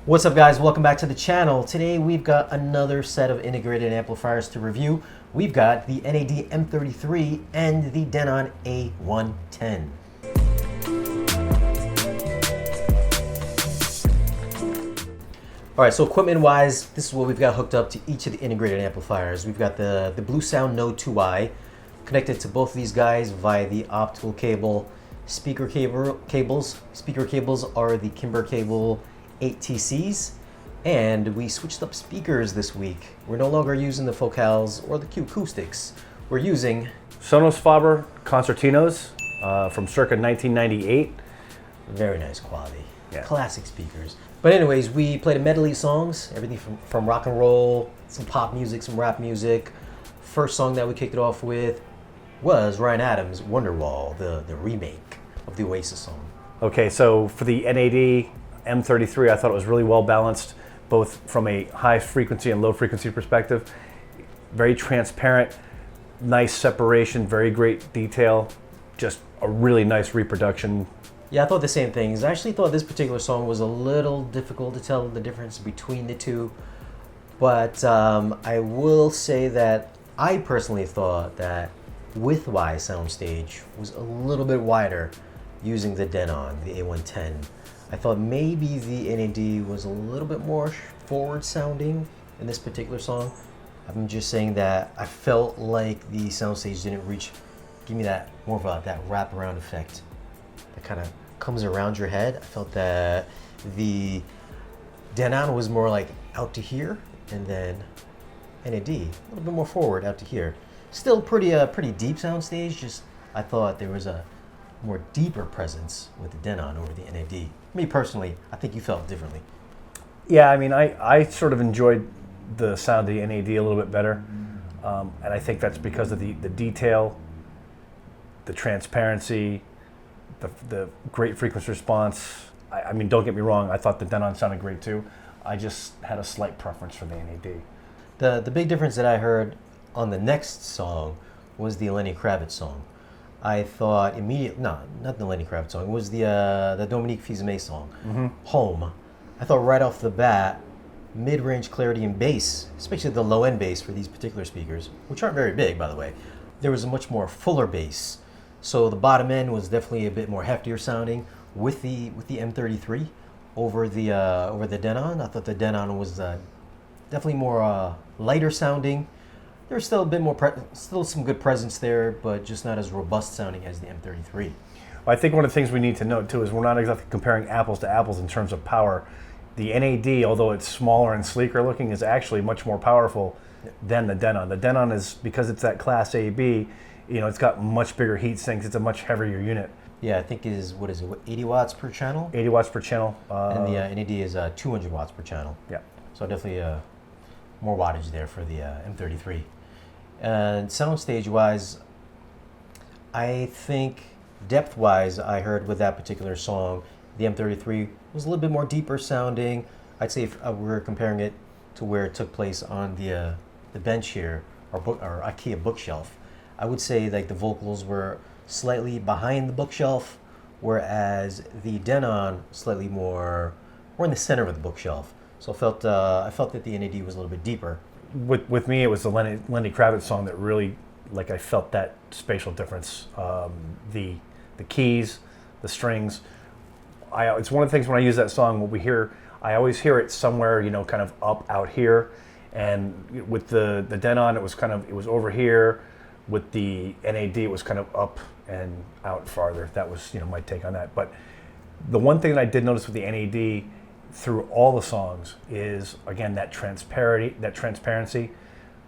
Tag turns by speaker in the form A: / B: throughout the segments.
A: What's up, guys? Welcome back to the channel. Today we've got another set of integrated amplifiers to review. We've got the Nad M33 and the Denon A110. All right, so equipment-wise, this is what we've got hooked up to each of the integrated amplifiers. We've got the Blue Sound Node 2i connected to both of these guys via the optical cable. Speaker cables are the Kimber cable 8TCs, and we switched up speakers this week. We're no longer using the Focals or the Q acoustics. We're using
B: Sonos Faber Concertinos from circa 1998.
A: Very nice quality,
B: Yeah.
A: Classic speakers. But anyways, we played a medley of songs, everything from rock and roll, some pop music, some rap music. First song that we kicked it off with was Ryan Adams' Wonderwall, the remake of the Oasis song.
B: Okay, so for the NAD M33, I thought it was really well balanced, both from a high frequency and low frequency perspective. Very transparent, nice separation, very great detail, just a really nice reproduction.
A: Yeah, I thought the same things. I actually thought this particular song was a little difficult to tell the difference between the two. But I will say that I personally thought that width-wise soundstage was a little bit wider using the Denon, the A110. I thought maybe the NAD was a little bit more forward sounding in this particular song. I'm just saying that I felt like the soundstage didn't give me that more of that wraparound effect that kind of comes around your head. I felt that the Denon was more like out to here, and then NAD a little bit more forward out to here. Still pretty deep soundstage. Just I thought there was a more deeper presence with the Denon over the NAD. Me personally, I think you felt differently.
B: Yeah, I mean, I sort of enjoyed the sound of the NAD a little bit better, and I think that's because of the detail, the transparency, the great frequency response. I mean, don't get me wrong, I thought the Denon sounded great too. I just had a slight preference for the NAD.
A: The big difference that I heard on the next song was the Lenny Kravitz song. I thought not the Lenny Kravitz song. It was the Dominique Fils-Aimé song, Home. I thought right off the bat, mid-range clarity and bass, especially the low-end bass for these particular speakers, which aren't very big, by the way, there was a much more fuller bass. So the bottom end was definitely a bit more heftier sounding with the M33 over the Denon. I thought the Denon was definitely more lighter sounding. There's still a bit more, still some good presence there, but just not as robust sounding as the M33.
B: I think one of the things we need to note too is we're not exactly comparing apples to apples in terms of power. The NAD, although it's smaller and sleeker looking, is actually much more powerful than the Denon. The Denon is, because it's that Class AB, it's got much bigger heat sinks. It's a much heavier unit.
A: Yeah, I think what is it, 80 watts per channel?
B: 80 watts per channel.
A: And the NAD is 200 watts per channel.
B: Yeah.
A: So definitely more wattage there for the M33. And soundstage-wise, I think depth-wise, I heard with that particular song, the M33 was a little bit more deeper sounding. I'd say if we're comparing it to where it took place on the bench here, or IKEA bookshelf, I would say like the vocals were slightly behind the bookshelf, whereas the Denon slightly more in the center of the bookshelf. So I felt that the NAD was a little bit deeper.
B: With me, it was the Lenny Kravitz song that really, I felt that spatial difference. The keys, the strings. It's one of the things when I use that song, what we hear, I always hear it somewhere, kind of up out here. And with the Denon, it was over here. With the NAD, it was kind of up and out farther. That was, my take on that. But the one thing that I did notice with the NAD through all the songs is, again, that transparency,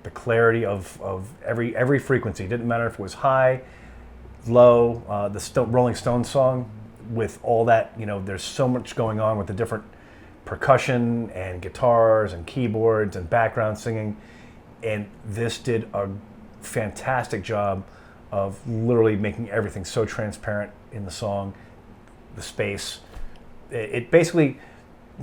B: the clarity of every frequency. It didn't matter if it was high, low, the Rolling Stones song, with all that, there's so much going on with the different percussion and guitars and keyboards and background singing. And this did a fantastic job of literally making everything so transparent in the song, the space. It basically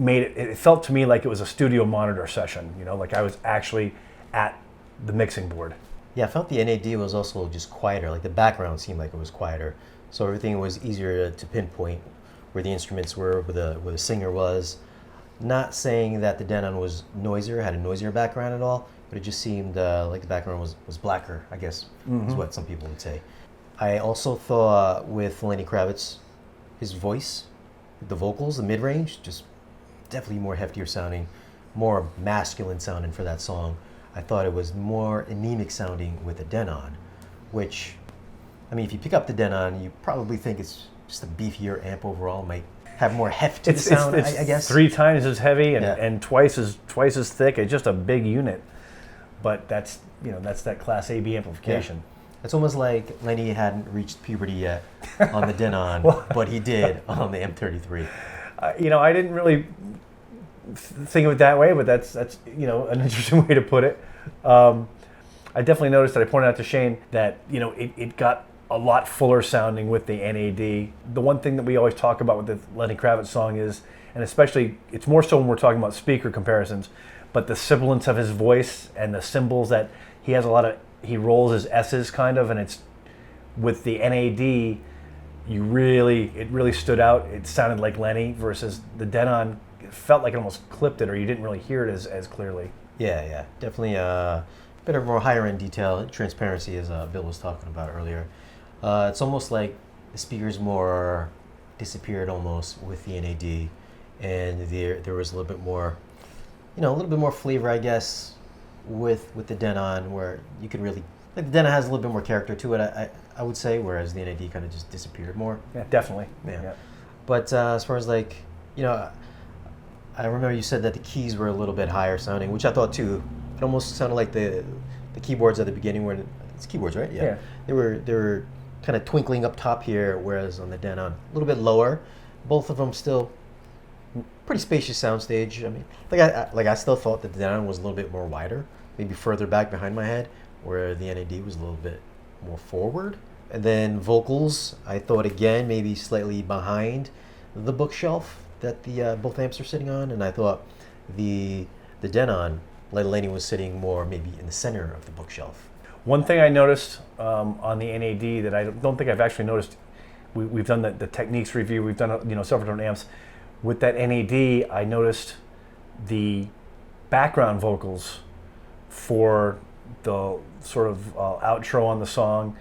B: it felt to me like it was a studio monitor session, like I was actually at the mixing board.
A: Yeah, I felt the NAD was also just quieter, like the background seemed like it was quieter. So everything was easier to pinpoint where the instruments were, where the singer was. Not saying that the Denon was noisier, had a noisier background at all, but it just seemed like the background was blacker, I guess, is what some people would say. I also thought with Lenny Kravitz, his voice, the vocals, the mid-range, just definitely more heftier sounding, more masculine sounding for that song. I thought it was more anemic sounding with the Denon, which, I mean, if you pick up the Denon, you probably think it's just a beefier amp overall, might have more heft to the sound, I guess.
B: 3 times as heavy and twice as thick. It's just a big unit. But that's that Class AB amplification.
A: Yeah. It's almost like Lenny hadn't reached puberty yet on the Denon, but he did on the M33.
B: I didn't really think of it that way, but that's an interesting way to put it. I definitely noticed that I pointed out to Shane that it got a lot fuller sounding with the NAD. The one thing that we always talk about with the Lenny Kravitz song is, and especially it's more so when we're talking about speaker comparisons, but the sibilance of his voice and the cymbals that he has he rolls his S's kind of, and it's with the NAD, it really stood out. It sounded like Lenny versus the Denon. It felt like it almost clipped it, or you didn't really hear it as clearly.
A: Yeah, definitely a bit of more higher end detail, transparency, as Bill was talking about earlier. It's almost like the speakers more disappeared almost with the NAD, and there was a little bit more flavor, I guess, with the Denon, where you could really, like, the Denon has a little bit more character to it, I would say, whereas the NAD kind of just disappeared more.
B: Yeah, definitely.
A: Yeah. But as far as I remember you said that the keys were a little bit higher sounding, which I thought too. It almost sounded like the keyboards at the beginning, where it's keyboards, right? Yeah. They were kind of twinkling up top here, whereas on the Denon, a little bit lower. Both of them still pretty spacious soundstage. I mean, I still thought that the Denon was a little bit more wider, maybe further back behind my head, where the NAD was a little bit more forward. And then vocals, I thought again maybe slightly behind the bookshelf that the both amps are sitting on, and I thought the Denon, Lenny was sitting more maybe in the center of the bookshelf.
B: One thing I noticed on the NAD that I don't think I've actually noticed, we've done the techniques review, we've done several different amps. With that NAD, I noticed the background vocals for the sort of outro on the song.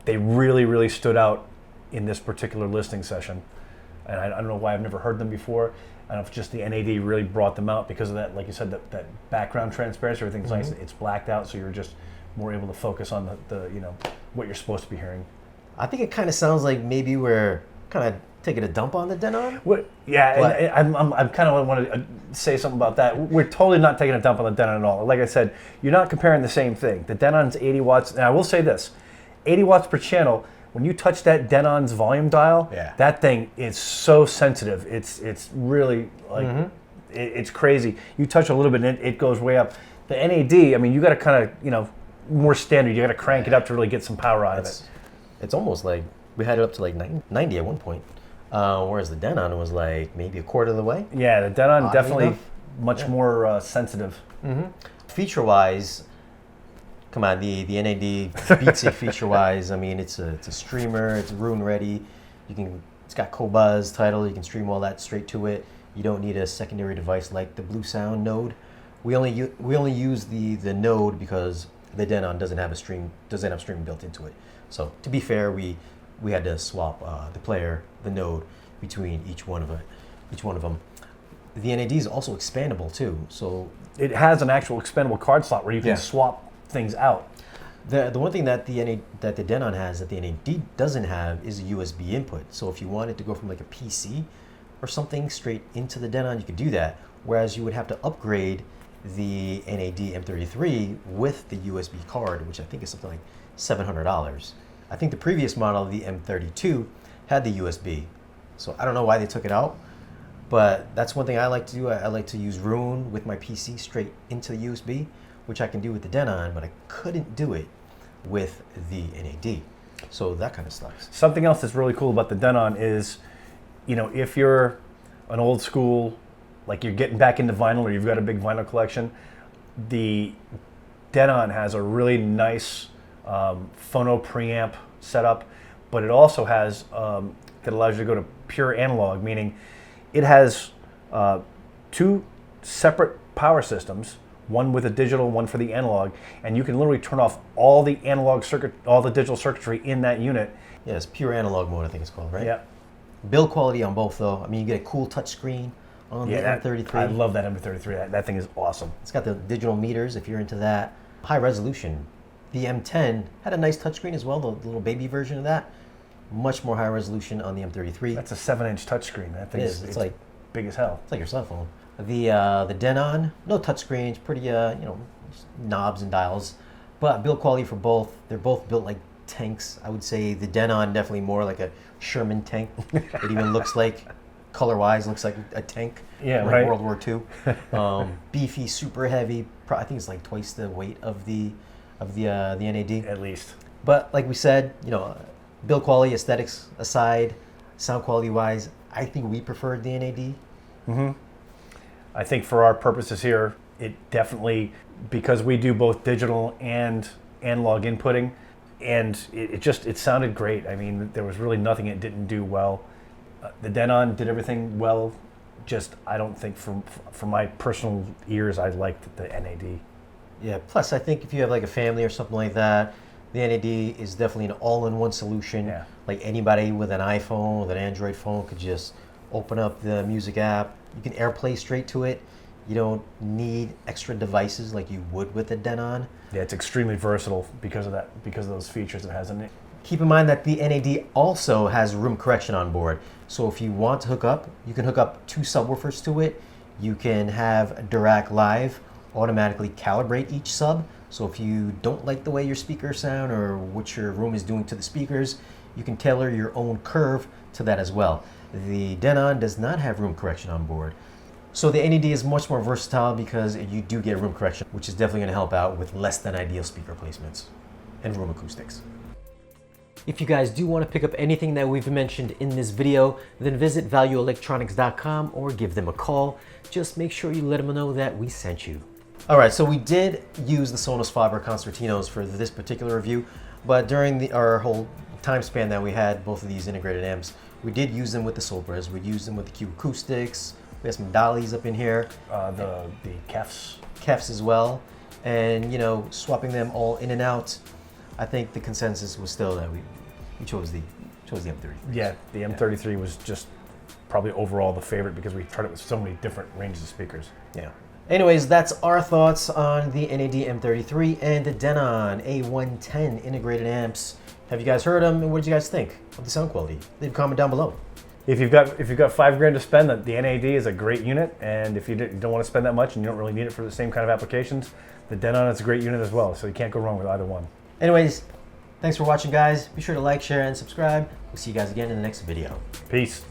B: They really stood out in this particular listening session. And I don't know why I've never heard them before. I don't know if just the NAD really brought them out because of that, like you said, that background transparency, everything's nice, it's blacked out, so you're just more able to focus on the what you're supposed to be hearing.
A: I think it kind of sounds like maybe we're kind of taking a dump on the Denon.
B: I'm kind of want to say something about that. We're totally not taking a dump on the Denon at all. Like I said, you're not comparing the same thing. The Denon's 80 watts, and I will say this, 80 watts per channel. When you touch that Denon's volume dial, that thing is so sensitive. It's really like it's crazy. You touch a little bit and it goes way up. The NAD, I mean, you got to kind of more standard. You got to crank it up to really get some power out of it.
A: It's almost like we had it up to like 90 at one point, whereas the Denon was like maybe a quarter of the way.
B: Yeah, the Denon definitely much more sensitive.
A: Feature-wise, come on, the NAD beats it feature-wise. I mean, it's a streamer. It's room ready. It's got Qobuz title. You can stream all that straight to it. You don't need a secondary device like the Blue Sound Node. We only use the Node because the Denon doesn't have streaming built into it. So to be fair, we had to swap the Node between each one of them. The NAD is also expandable too. So
B: it has an actual expandable card slot where you can swap things out.
A: The one thing that the Denon has that the NAD doesn't have is a USB input. So if you wanted to go from like a PC or something straight into the Denon, you could do that. Whereas you would have to upgrade the NAD M33 with the USB card, which I think is something like $700. I think the previous model, the M32, had the USB. So I don't know why they took it out, but that's one thing I like to do. I like to use Roon with my PC straight into the USB, which I can do with the Denon, but I couldn't do it with the NAD. So that kind of sucks.
B: Something else that's really cool about the Denon is, if you're an old school, like you're getting back into vinyl or you've got a big vinyl collection, the Denon has a really nice phono preamp setup, but it also has that allows you to go to pure analog, meaning it has two separate power systems, one with a digital, one for the analog, and you can literally turn off all the analog circuit, all the digital circuitry in that unit.
A: Yeah, it's pure analog mode, I think it's called, right?
B: Yeah.
A: Build quality on both, though. I mean, you get a cool touch screen on the M33.
B: I love that M33. That thing is awesome.
A: It's got the digital meters if you're into that. High resolution. The M10 had a nice touchscreen as well, the little baby version of that. Much more high resolution on the M33.
B: That's a 7-inch touchscreen. That thing is it's like big as hell.
A: It's like your cell phone. The Denon, no touchscreens, pretty knobs and dials, but build quality for both. They're both built like tanks. I would say the Denon definitely more like a Sherman tank. It even looks like, color-wise, looks like a tank.
B: Yeah,
A: like
B: right.
A: World War II. Beefy, super heavy. I think it's like twice the weight of the NAD.
B: At least.
A: But like we said, build quality, aesthetics aside, sound quality-wise, I think we preferred the NAD.
B: Mm-hmm. I think for our purposes here, it definitely, because we do both digital and analog inputting, and it sounded great. I mean, there was really nothing it didn't do well. The Denon did everything well. Just, I don't think for my personal ears, I liked the NAD.
A: Yeah, plus I think if you have like a family or something like that, the NAD is definitely an all-in-one solution.
B: Yeah.
A: Like anybody with an iPhone, with an Android phone could just open up the music app. You can AirPlay straight to it. You don't need extra devices like you would with the Denon.
B: Yeah, it's extremely versatile because of that, because of those features it has in it.
A: Keep in mind that the NAD also has room correction on board. So if you want to hook up, you can hook up 2 subwoofers to it. You can have Dirac Live automatically calibrate each sub. So if you don't like the way your speakers sound or what your room is doing to the speakers, you can tailor your own curve to that as well. The Denon does not have room correction on board. So the NAD is much more versatile because you do get room correction, which is definitely going to help out with less than ideal speaker placements and room acoustics. If you guys do want to pick up anything that we've mentioned in this video, then visit valueelectronics.com or give them a call. Just make sure you let them know that we sent you. All right, so we did use the Sonos Faber Concertinos for this particular review, but during our whole time span that we had both of these integrated amps, we did use them with the Sobras, we used them with the Cube Acoustics, we have some Dollies up in here.
B: The Kefs.
A: Kefs as well, and swapping them all in and out. I think the consensus was still that we chose the M33.
B: Yeah, the M33 was just probably overall the favorite because we tried it with so many different ranges of speakers.
A: Yeah. Anyways, that's our thoughts on the NAD M33 and the Denon A110 integrated amps. Have you guys heard them, and what did you guys think of the sound quality? Leave a comment down below.
B: If you've got $5,000 to spend, the NAD is a great unit, and if you don't want to spend that much and you don't really need it for the same kind of applications, the Denon is a great unit as well, so you can't go wrong with either one.
A: Anyways, thanks for watching, guys. Be sure to like, share, and subscribe. We'll see you guys again in the next video.
B: Peace.